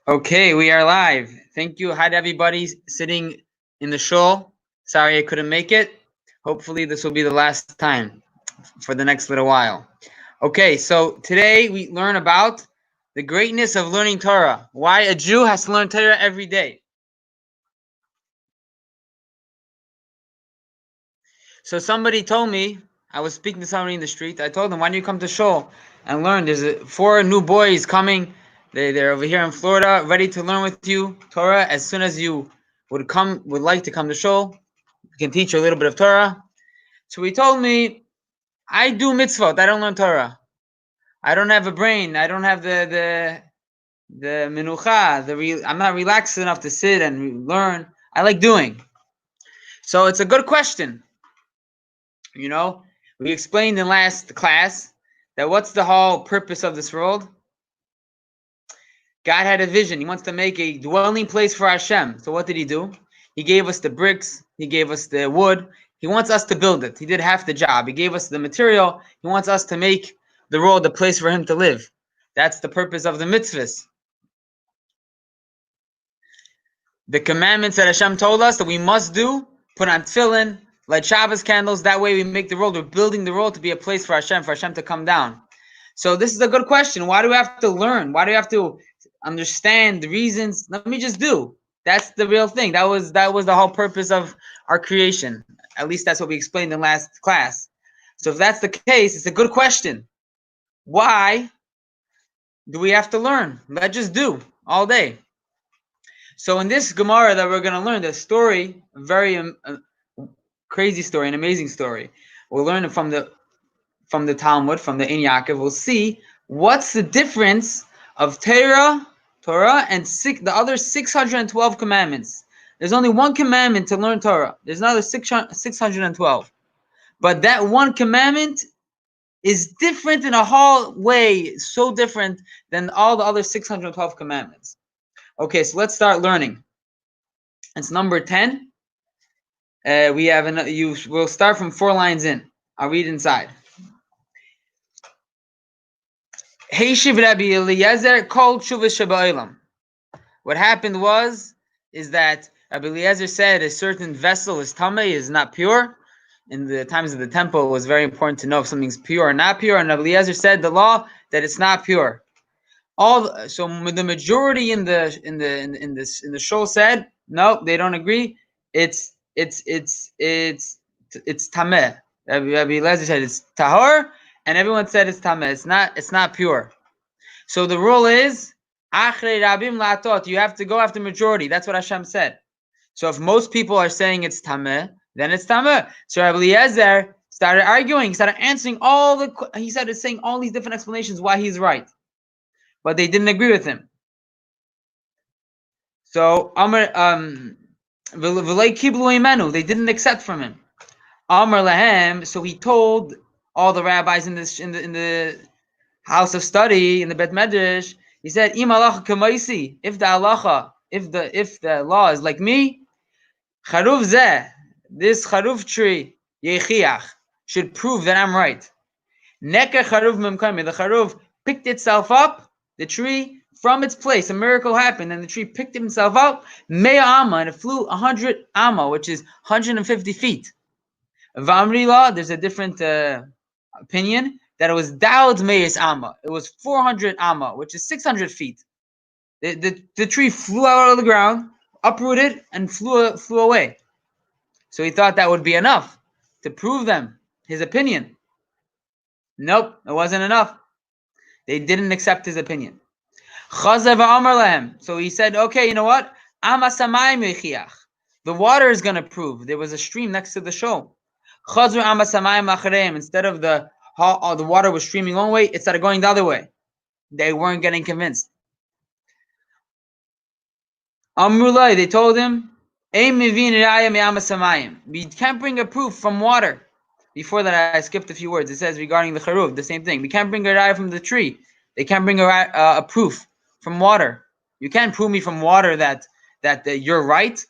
Okay, we are live. Thank you. Hi to everybody sitting in the shul. Sorry I couldn't make it. Hopefully this will be the last time for the next little while. Okay, so today we learn about the greatness of learning Torah. Why a Jew has to learn Torah every day. So somebody told me, I was speaking to somebody in the street, I told them, why don't you come to shul and learn? There's 4 new boys coming. They're over here in Florida, ready to learn with you Torah. As soon as you would like to come to shul, we can teach you a little bit of Torah. So he told me, I do mitzvot. I don't learn Torah. I don't have a brain. I don't have the menucha. I'm not relaxed enough to sit and learn. I like doing. So it's a good question. You know, we explained in last class that what's the whole purpose of this world? God had a vision. He wants to make a dwelling place for Hashem. So what did he do? He gave us the bricks. He gave us the wood. He wants us to build it. He did half the job. He gave us the material. He wants us to make the world a place for him to live. That's the purpose of the mitzvahs. The commandments that Hashem told us that we must do, put on tefillin, light Shabbos candles. That way we make the world, we're building the world to be a place for Hashem to come down. So this is a good question. Why do we have to learn? Why do we have to understand the reasons? Let me just do. That's the real thing. That was the whole purpose of our creation. At least that's what we explained in last class. So if that's the case, it's a good question. Why do we have to learn? Let's just do all day. So in this Gemara that we're going to learn, the story, a very crazy story, an amazing story. We'll learn it from the Talmud, from the Ein Yaakov. We'll see what's the difference of Torah and the other 612 commandments. There's only one commandment to learn Torah. There's another 612. But that one commandment is different in a whole way, so different than all the other 612 commandments. Okay, so let's start learning. It's number 10. We'll start from 4 lines in. I'll read inside. Heishiv Rabbi Eliezer kol tshuva sheba'olam. What happened is that Rabbi Eliezer said a certain vessel is tamei, is not pure. In the times of the temple, it was very important to know if something's pure or not pure. And Rabbi Eliezer said the law that it's not pure. So the majority in the shul said no, they don't agree. It's tameh. Rabbi Eliezer said it's tahor, and everyone said it's tameh. It's not pure. So the rule is achrei rabim la'atot. You have to go after majority. That's what Hashem said. So if most people are saying it's tameh, then it's tameh. So Rabbi Eliezer started arguing. He started answering he started saying all these different explanations why he's right. But they didn't agree with him. So they didn't accept from him. Amar lahem. So he told all the rabbis in the house of study, in the Bet Medrash, he said, "Im halacha kamaisi." If the law is like me, charuv zeh, this charuv tree yechiach, should prove that I'm right. Neka charuv memkami. The charuv picked itself up. The tree from its place, a miracle happened, and the tree picked itself up, mea amma, and it flew 100 amma, which is 150 feet. V'amrila, there's a different opinion that it was daud meis amma. It was 400 amma, which is 600 feet. The tree flew out of the ground, uprooted, and flew away. So he thought that would be enough to prove them his opinion. Nope, it wasn't enough. They didn't accept his opinion. So he said, okay, you know what? The water is going to prove. There was a stream next to the shul. Instead of the water was streaming one way, it started going the other way. They weren't getting convinced. They told him, we can't bring a proof from water. Before that, I skipped a few words. It says regarding the charuv, the same thing. We can't bring a raya from the tree. They can't bring a proof from water. You can't prove me from water that you're right.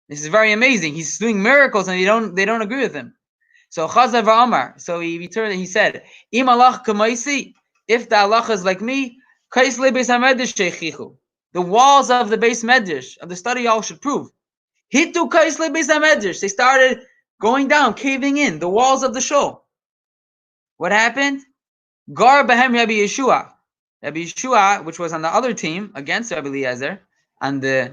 This is very amazing. He's doing miracles, and they don't agree with him. So Chazar v'Amar. So he returned and he said, "Im alach kamaisi." If the halacha is like me, kaisle beis hamedrash shechichu. The walls of the base medrash, of the study hall, should prove. Hitu kaisle base medrash. They started going down, caving in the walls of the shul. What happened? Gar behem Rabbi Yeshua. Rabbi Yeshua, which was on the other team against Rabbi Eliezer, on the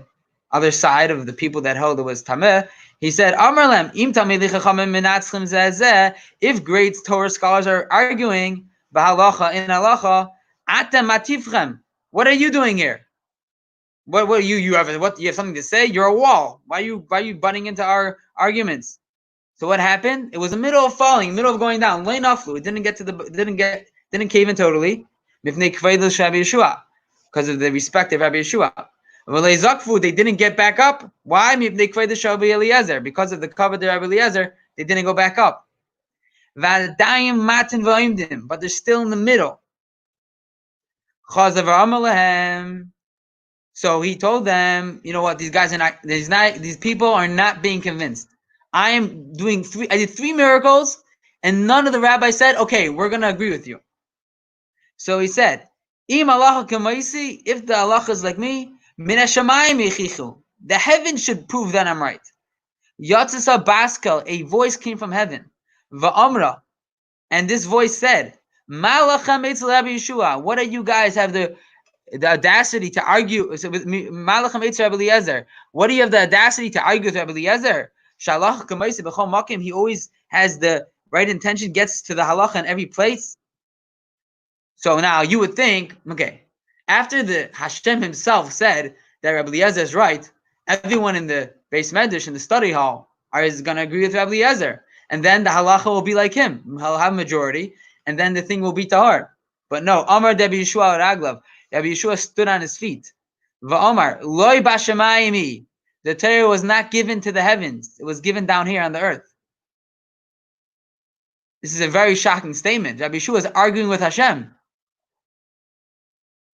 other side of the people that held it was Tameh, he said, Amarlem, im tamei chachamim menatzchim zeh. If great Torah scholars are arguing b'halacha in halacha, atem matifchem. What are you doing here? What you have something to say? You're a wall. Why are you butting into our arguments? So what happened? It was the middle of falling, middle of going down. Lein aflu. It didn't cave in totally. Because of the respect of Rabbi Yeshua. They didn't get back up. Why? Because of the cover of Rabbi Eliezer, they didn't go back up. But they're still in the middle. So he told them, you know what? These people are not being convinced. I did 3 miracles, and none of the rabbis said, okay, we're going to agree with you. So he said, if the halacha is like me, the heaven should prove that I'm right. Yatzisa Baskel, a voice came from heaven. Va'amra, and this voice said, what do you guys have the audacity to argue with me? What do you have the audacity to argue with Rabbi Eliezer? He always has the right intention, gets to the halacha in every place. So now you would think, okay, after the Hashem himself said that Rabbi Eliezer is right, everyone in the base medrash, in the study hall, is going to agree with Rabbi Eliezer. And then the halacha will be like him. He'll have majority, and then the thing will be tahar. But no, Amar Rabbi Yeshua Raglav. Rabbi Yeshua stood on his feet. Va'omar, Loi Bashamayimi. The Torah was not given to the heavens. It was given down here on the earth. This is a very shocking statement. Rabbi Yeshua is arguing with Hashem.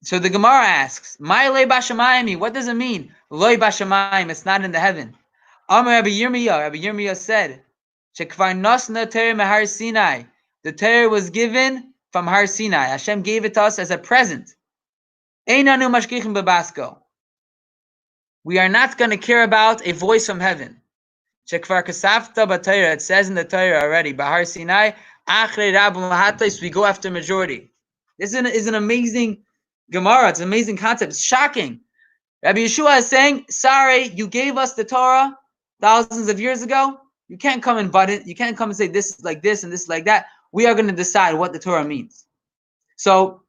So the Gemara asks, "My loi bashamayim, what does it mean? Loi bashamayim, it's not in the heaven." Amar Rabbi Yirmiyah. Rabbi Yirmiyah said, "Shekvar nosna Torah mehar Sinai." The Torah was given from Har Sinai. Hashem gave it to us as a present. Einanu mashkichim bebasko. We are not going to care about a voice from heaven. Shekvar kasafta b'Torah. It says in the Torah already, Bahar Sinai, achrei rabu mahatais. We go after majority. This is an amazing Gemara. It's an amazing concept. It's shocking. Rabbi Yeshua is saying, sorry, you gave us the Torah thousands of years ago. You can't come and butt it. You can't come and say this is like this and this is like that. We are going to decide what the Torah means. So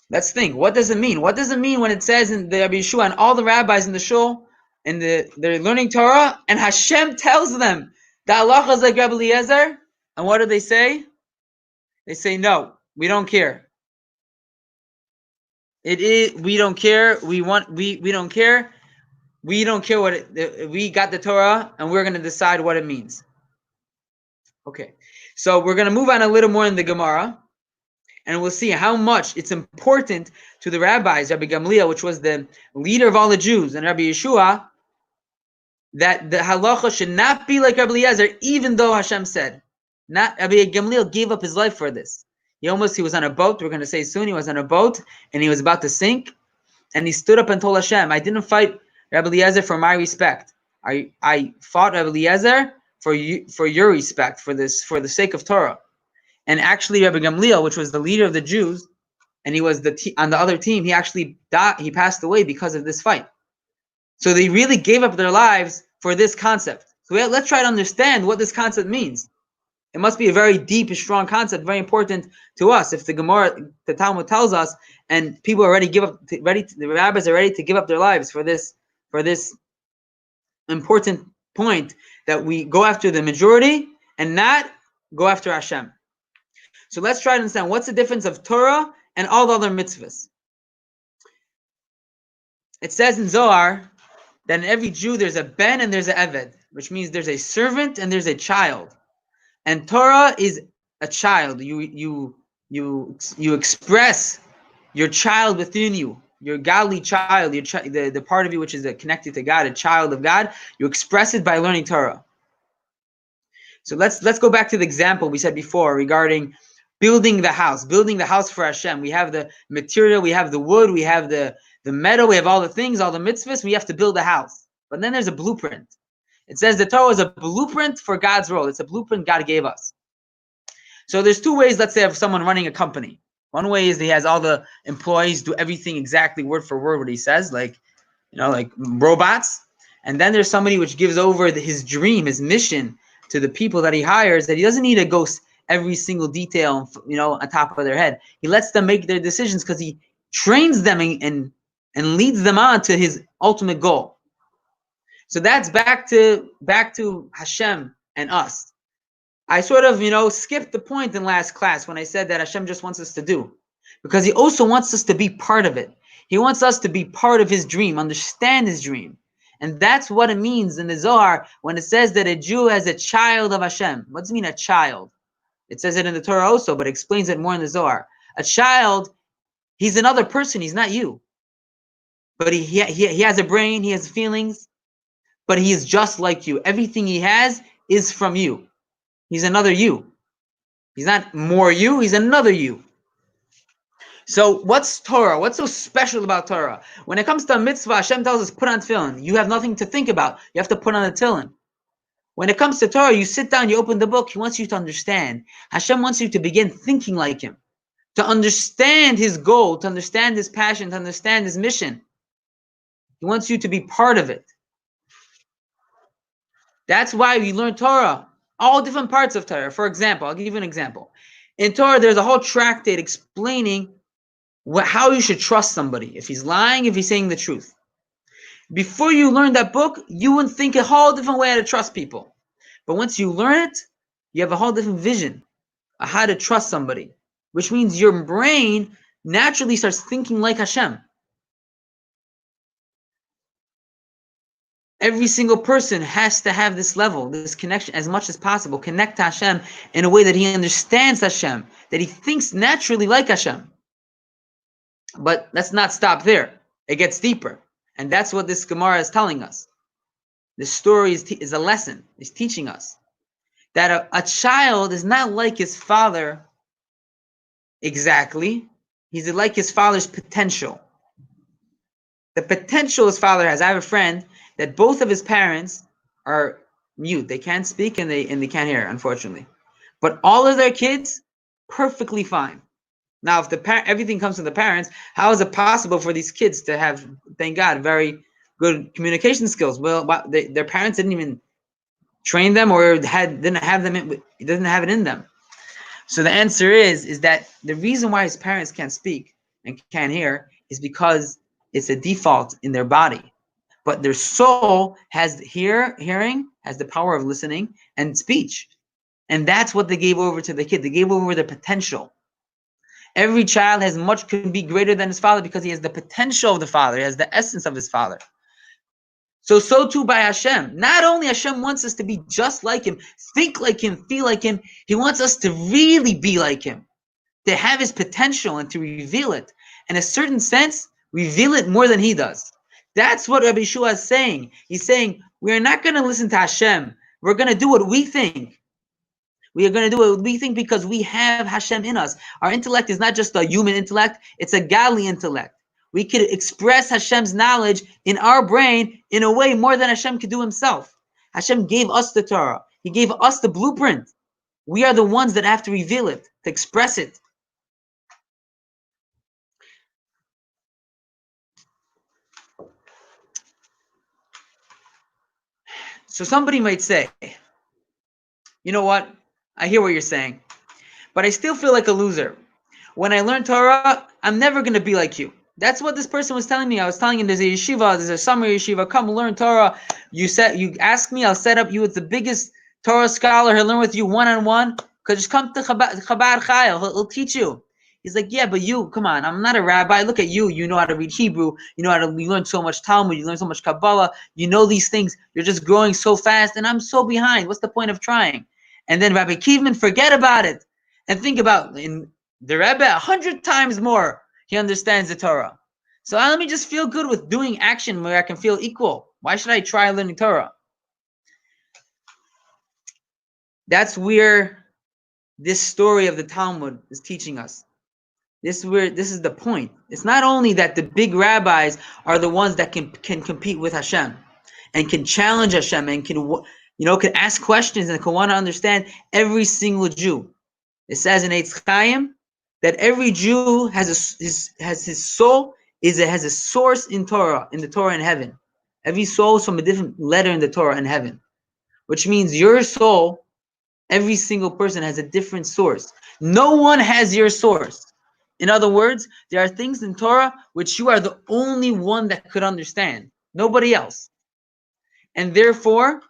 let's think. What does it mean? What does it mean when it says in the Rabbi Yeshua and all the rabbis in the shul, and they're learning Torah, and Hashem tells them that Allah is like Rabbi Eliezer, and what do they say? They say, no, we don't care. We don't care. We don't care. We don't care we got the Torah, and we're going to decide what it means. Okay, so we're going to move on a little more in the Gemara, and we'll see how much it's important to the rabbis, Rabbi Gamliel, which was the leader of all the Jews, and Rabbi Yeshua, that the halacha should not be like Rabbi Eliezer, even though Hashem said. Rabbi Gamliel gave up his life for this. He was on a boat, we're going to say soon, he was on a boat, and he was about to sink, and he stood up and told Hashem, I didn't fight Rabbi Eliezer for my respect. I fought Rabbi Eliezer for your respect, for the sake of Torah. And actually, Rabbi Gamliel, which was the leader of the Jews, and he was on the other team, he actually died. He passed away because of this fight. So they really gave up their lives for this concept. So let's try to understand what this concept means. It must be a very deep and strong concept, very important to us. If the Gemara, the Talmud tells us, and people are the rabbis are ready to give up their lives for this important point, that we go after the majority and not go after Hashem. So let's try to understand what's the difference of Torah and all the other mitzvahs. It says in Zohar that in every Jew there's a ben and there's an eved, which means there's a servant and there's a child. And Torah is a child. You express your child within you, your godly child, the part of you which is connected to God, a child of God. You express it by learning Torah. So let's go back to the example we said before regarding building the house for Hashem. We have the material, we have the wood, we have the metal, we have all the things, all the mitzvahs. We have to build a house. But then there's a blueprint. It says the Torah is a blueprint for God's role. It's a blueprint God gave us. So there's two ways, let's say, of someone running a company. One way is he has all the employees do everything exactly word for word what he says, like robots. And then there's somebody which gives over his dream, his mission to the people that he hires, that he doesn't need to go every single detail, on top of their head. He lets them make their decisions because he trains them and leads them on to his ultimate goal. So that's back to Hashem and us. I sort of, skipped the point in last class when I said that Hashem just wants us to do, because he also wants us to be part of it. He wants us to be part of his dream, understand his dream. And that's what it means in the Zohar when it says that a Jew is a child of Hashem. What does it mean, a child? It says it in the Torah also, but it explains it more in the Zohar. A child, he's another person, he's not you. But he has a brain, he has feelings, but he is just like you. Everything he has is from you. He's another you. He's not more you, he's another you. So what's Torah? What's so special about Torah? When it comes to a mitzvah, Hashem tells us, put on tefillin. You have nothing to think about. You have to put on a tefillin. When it comes to Torah, you sit down, you open the book, he wants you to understand. Hashem wants you to begin thinking like him, to understand his goal, to understand his passion, to understand his mission. He wants you to be part of it. That's why we learn Torah, all different parts of Torah. For example, I'll give you an example. In Torah, there's a whole tractate explaining how you should trust somebody, if he's lying, if he's saying the truth. Before you learn that book, you would think a whole different way how to trust people. But once you learn it, you have a whole different vision of how to trust somebody, which means your brain naturally starts thinking like Hashem. Every single person has to have this level, this connection as much as possible, connect to Hashem in a way that he understands Hashem, that he thinks naturally like Hashem. But let's not stop there. It gets deeper. And that's what this Gemara is telling us. This story is a lesson. It's teaching us that a child is not like his father exactly. He's like his father's potential. The potential his father has. I have a friend that both of his parents are mute. They can't speak and they can't hear, unfortunately. But all of their kids, perfectly fine. Now, if everything comes from the parents, how is it possible for these kids to have, thank God, very good communication skills? Well, their parents didn't even train them or didn't have it in them. So the answer is that the reason why his parents can't speak and can't hear is because it's a default in their body. But their soul has hearing, has the power of listening and speech. And that's what they gave over to the kid. They gave over the potential. Every child can be greater than his father because he has the potential of the father. He has the essence of his father. So too by Hashem. Not only Hashem wants us to be just like him, think like him, feel like him. He wants us to really be like him, to have his potential and to reveal it. In a certain sense, reveal it more than he does. That's what Rabbi Shua is saying. He's saying, we're not going to listen to Hashem. We're going to do what we think. We are going to do what we think because we have Hashem in us. Our intellect is not just a human intellect. It's a godly intellect. We could express Hashem's knowledge in our brain in a way more than Hashem could do himself. Hashem gave us the Torah. He gave us the blueprint. We are the ones that have to reveal it, to express it. So somebody might say, you know what? I hear what you're saying, but I still feel like a loser. When I learn Torah, I'm never going to be like you. That's what this person was telling me. I was telling him there's a yeshiva, there's a summer yeshiva. Come learn Torah. You ask me, I'll set up you with the biggest Torah scholar. He'll learn with you one-on-one. Because just come to Chabad Chayil. He'll teach you. He's like, yeah, but you, come on. I'm not a rabbi. Look at you. You know how to read Hebrew. You learn so much Talmud. You learn so much Kabbalah. You know these things. You're just growing so fast, and I'm so behind. What's the point of trying? And then Rabbi Kievman, forget about it. And think about in the Rebbe 100 times more. He understands the Torah. So let me just feel good with doing action where I can feel equal. Why should I try learning Torah? That's where this story of the Talmud is teaching us. This is the point. It's not only that the big rabbis are the ones that can compete with Hashem and can challenge Hashem and can ask questions and can want to understand every single Jew. It says in Eitz Chaim that every Jew has his soul has a source in the Torah in heaven. Every soul is from a different letter in the Torah in heaven, which means your soul, every single person has a different source. No one has your source. In other words, there are things in Torah which you are the only one that could understand. Nobody else. And therefore,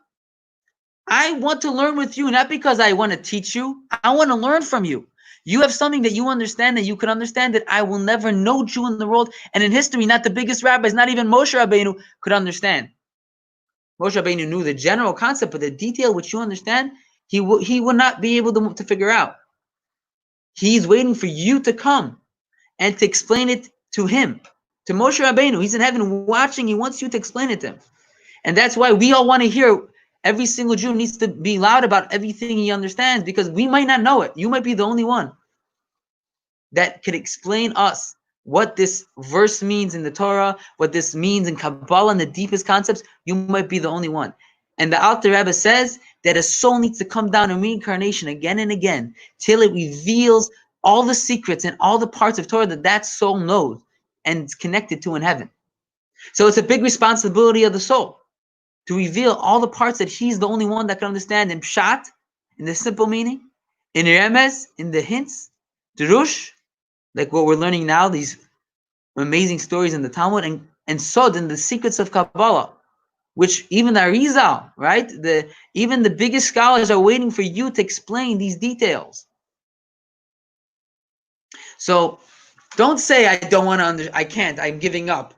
I want to learn with you, not because I want to teach you. I want to learn from you. You have something that you understand that you can understand that I will never know Jew in the world. And in history, not the biggest rabbis, not even Moshe Rabbeinu could understand. Moshe Rabbeinu knew the general concept, but the detail which you understand, he would not be able to figure out. He's waiting for you to come and to explain it to him, to Moshe Rabbeinu. He's in heaven watching. He wants you to explain it to him. And that's why we all want to hear. Every single Jew needs to be loud about everything he understands, because we might not know it. You might be the only one that could explain us what this verse means in the Torah, what this means in Kabbalah and the deepest concepts. You might be the only one. And the Alter Rebbe says that a soul needs to come down in reincarnation again and again till it reveals all the secrets and all the parts of Torah that soul knows and is connected to in heaven. So it's a big responsibility of the soul to reveal all the parts that he's the only one that can understand in Pshat, in the simple meaning, in Remez, in the hints, Drush, like what we're learning now, these amazing stories in the Talmud, and Sod, in the secrets of Kabbalah, which even the Arizal, right? Even the biggest scholars are waiting for you to explain these details. So don't say, I don't want to I can't, I'm giving up.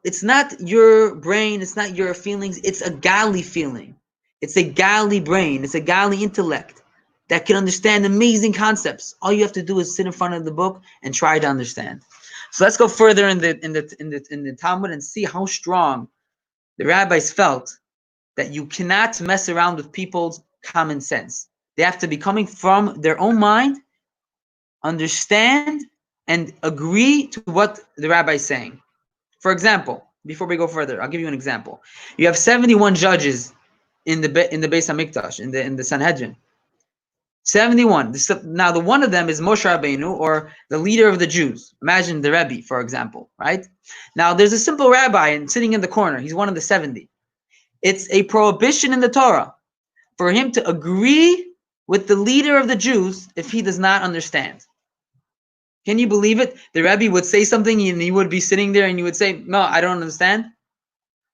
It's not your brain, it's not your feelings, it's a godly feeling. It's a godly brain, it's a godly intellect that can understand amazing concepts. All you have to do is sit in front of the book and try to understand. So let's go further in the Talmud and see how strong the rabbis felt that you cannot mess around with people's common sense. They have to be coming from their own mind, understand, and agree to what the rabbi is saying. For example, before we go further, I'll give you an example. You have 71 judges in the Beis Hamikdash, in the Sanhedrin. 71. Now, the one of them is Moshe Rabbeinu, or the leader of the Jews. Imagine the Rebbe, for example, right? Now, there's a simple rabbi and sitting in the corner. He's one of the 70. It's a prohibition in the Torah for him to agree with the leader of the Jews if he does not understand. Can you believe it? The Rebbe would say something and he would be sitting there and you would say, no, I don't understand.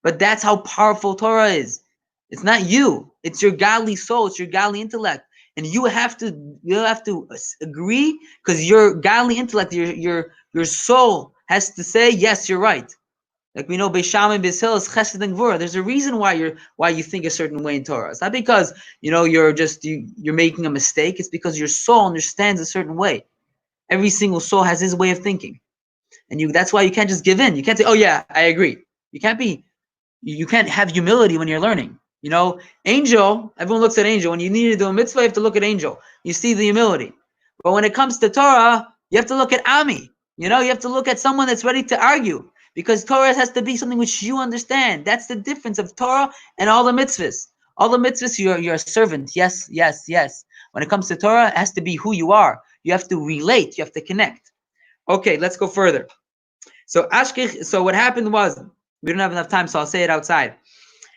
But that's how powerful Torah is. It's not you. It's your godly soul. It's your godly intellect. And you have to agree, because your godly intellect, your soul has to say, yes, you're right. Like we know, Beis Shammai, Beis Hillel is Chesed and Gvura. There's a reason why you think a certain way in Torah. It's not because you're making a mistake. It's because your soul understands a certain way. Every single soul has his way of thinking, and that's why you can't just give in. You can't say, "Oh yeah, I agree." You can't have humility when you're learning. Angel. Everyone looks at angel. When you need to do a mitzvah, you have to look at angel. You see the humility. But when it comes to Torah, you have to look at Ami. You have to look at someone that's ready to argue, because Torah has to be something which you understand. That's the difference of Torah and all the mitzvahs. All the mitzvahs, you're a servant. Yes, yes, yes. When it comes to Torah, it has to be who you are. You have to relate. You have to connect. Okay, let's go further. So what happened was, we don't have enough time, so I'll say it outside.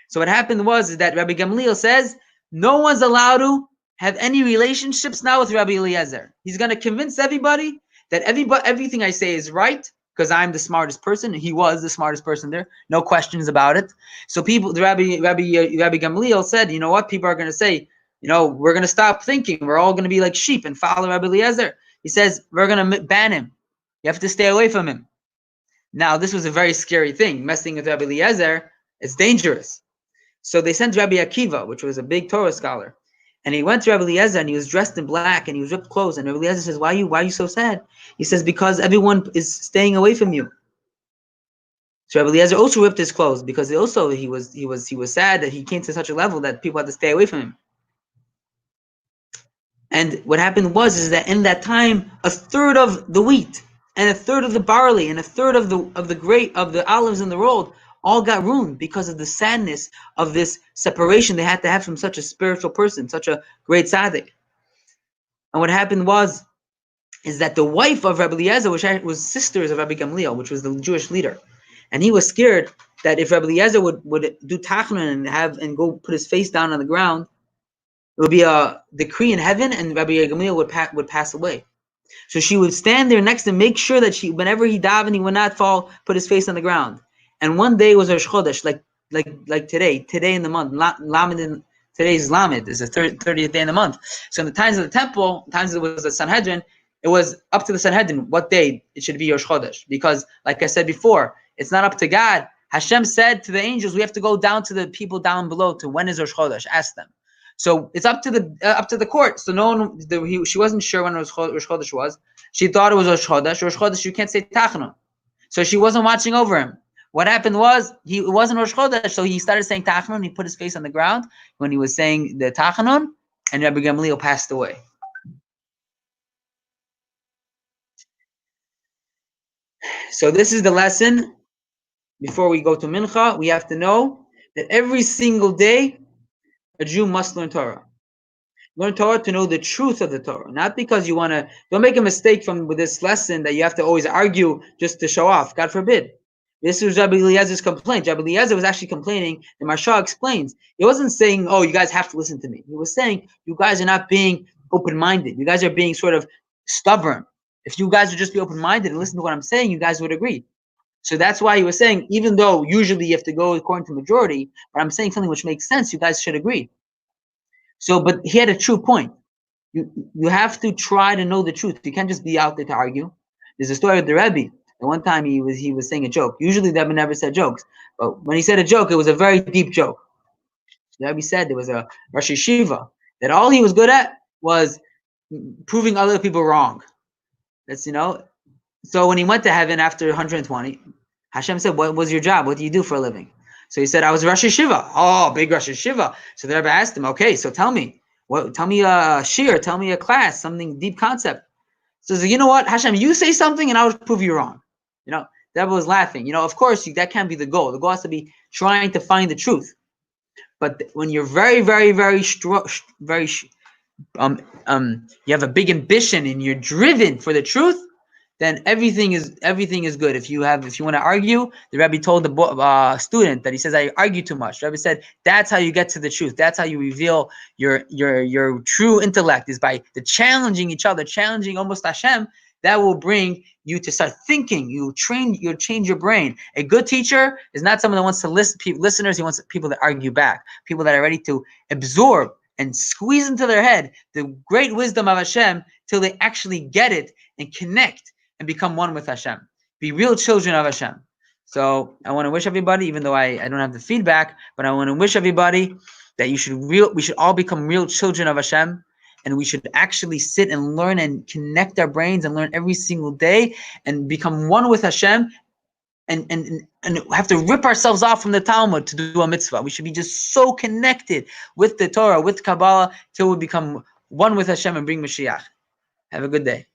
So what happened was that Rabbi Gamliel says no one's allowed to have any relationships now with Rabbi Eliezer. He's going to convince everybody that everything I say is right, because I'm the smartest person. He was the smartest person there. No questions about it. So Rabbi Gamliel said, you know what? People are going to say, we're going to stop thinking. We're all going to be like sheep and follow Rabbi Eliezer. He says, we're going to ban him. You have to stay away from him. Now, this was a very scary thing. Messing with Rabbi Eliezer, it's dangerous. So they sent Rabbi Akiva, which was a big Torah scholar. And he went to Rabbi Eliezer, and he was dressed in black, and he was ripped clothes. And Rabbi Eliezer says, why are you so sad? He says, because everyone is staying away from you. So Rabbi Eliezer also ripped his clothes, because he was sad that he came to such a level that people had to stay away from him. And what happened is that in that time, a third of the wheat and a third of the barley and a third of the olives in the road all got ruined because of the sadness of this separation they had to have from such a spiritual person, such a great tzaddik. And what happened is that the wife of Rabbi Eliezer was sisters of Rabbi Gamliel, which was the Jewish leader. And he was scared that if Rabbi Eliezer would do tachnun and go put his face down on the ground, it would be a decree in heaven, and Rabbi Gamliel would pass away. So she would stand there next to make sure that whenever he davened, he would not put his face on the ground. And one day was Rosh Chodesh, like today in the month. Today's Lamed is the 30th day in the month. So in the times of the temple, times it was the Sanhedrin, it was up to the Sanhedrin what day it should be Rosh Chodesh. Because, like I said before, it's not up to God. Hashem said to the angels, we have to go down to the people down below to when is Rosh Chodesh. Ask them. So it's up to the court. So she wasn't sure when Rosh Chodesh was. She thought it was Rosh Chodesh. Rosh Chodesh, you can't say Tachanun. So she wasn't watching over him. What happened it wasn't Rosh Chodesh, so he started saying Tachanun. He put his face on the ground when he was saying the Tachanun, and Rabbi Gamliel passed away. So this is the lesson. Before we go to Mincha, we have to know that every single day, a Jew must learn Torah. Learn Torah to know the truth of the Torah. Not because you want to, don't make a mistake with this lesson that you have to always argue just to show off. God forbid. This was Rabbi Eliezer's complaint. Rabbi Eliezer was actually complaining. The Maharsha explains. He wasn't saying, oh, you guys have to listen to me. He was saying, you guys are not being open-minded. You guys are being sort of stubborn. If you guys would just be open-minded and listen to what I'm saying, you guys would agree. So that's why he was saying, even though usually you have to go according to majority, but I'm saying something which makes sense, you guys should agree. So, but he had a true point. You have to try to know the truth. You can't just be out there to argue. There's a story of the Rebbe. And one time he was saying a joke. Usually the Rebbe never said jokes, but when he said a joke, it was a very deep joke. The Rebbe said there was a Rosh Yeshiva that all he was good at was proving other people wrong. That's So when he went to heaven after 120, Hashem said, "What was your job? What do you do for a living?" So he said, "I was Rosh Yeshiva." Oh, big Rosh Yeshiva. So the Rebbe asked him, "Okay, so tell me a shir, tell me a class, something deep concept." So you know what, Hashem, you say something and I will prove you wrong. The Rebbe was laughing. Of course, that can't be the goal. The goal has to be trying to find the truth. But when you're very, very, very strong, you have a big ambition and you're driven for the truth, then everything is good. If you want to argue, the Rebbe told the student that he says, I argue too much. The Rebbe said, that's how you get to the truth. That's how you reveal your true intellect, is by the challenging each other, challenging almost Hashem. That will bring you to start thinking. You'll change your brain. A good teacher is not someone that wants to listeners. He wants people that argue back, people that are ready to absorb and squeeze into their head the great wisdom of Hashem till they actually get it and connect and become one with Hashem. Be real children of Hashem. So I want to wish everybody, even though I don't have the feedback, but I want to wish everybody that we should all become real children of Hashem, and we should actually sit and learn and connect our brains and learn every single day and become one with Hashem, and have to rip ourselves off from the Talmud to do a mitzvah. We should be just so connected with the Torah, with Kabbalah, till we become one with Hashem and bring Mashiach. Have a good day.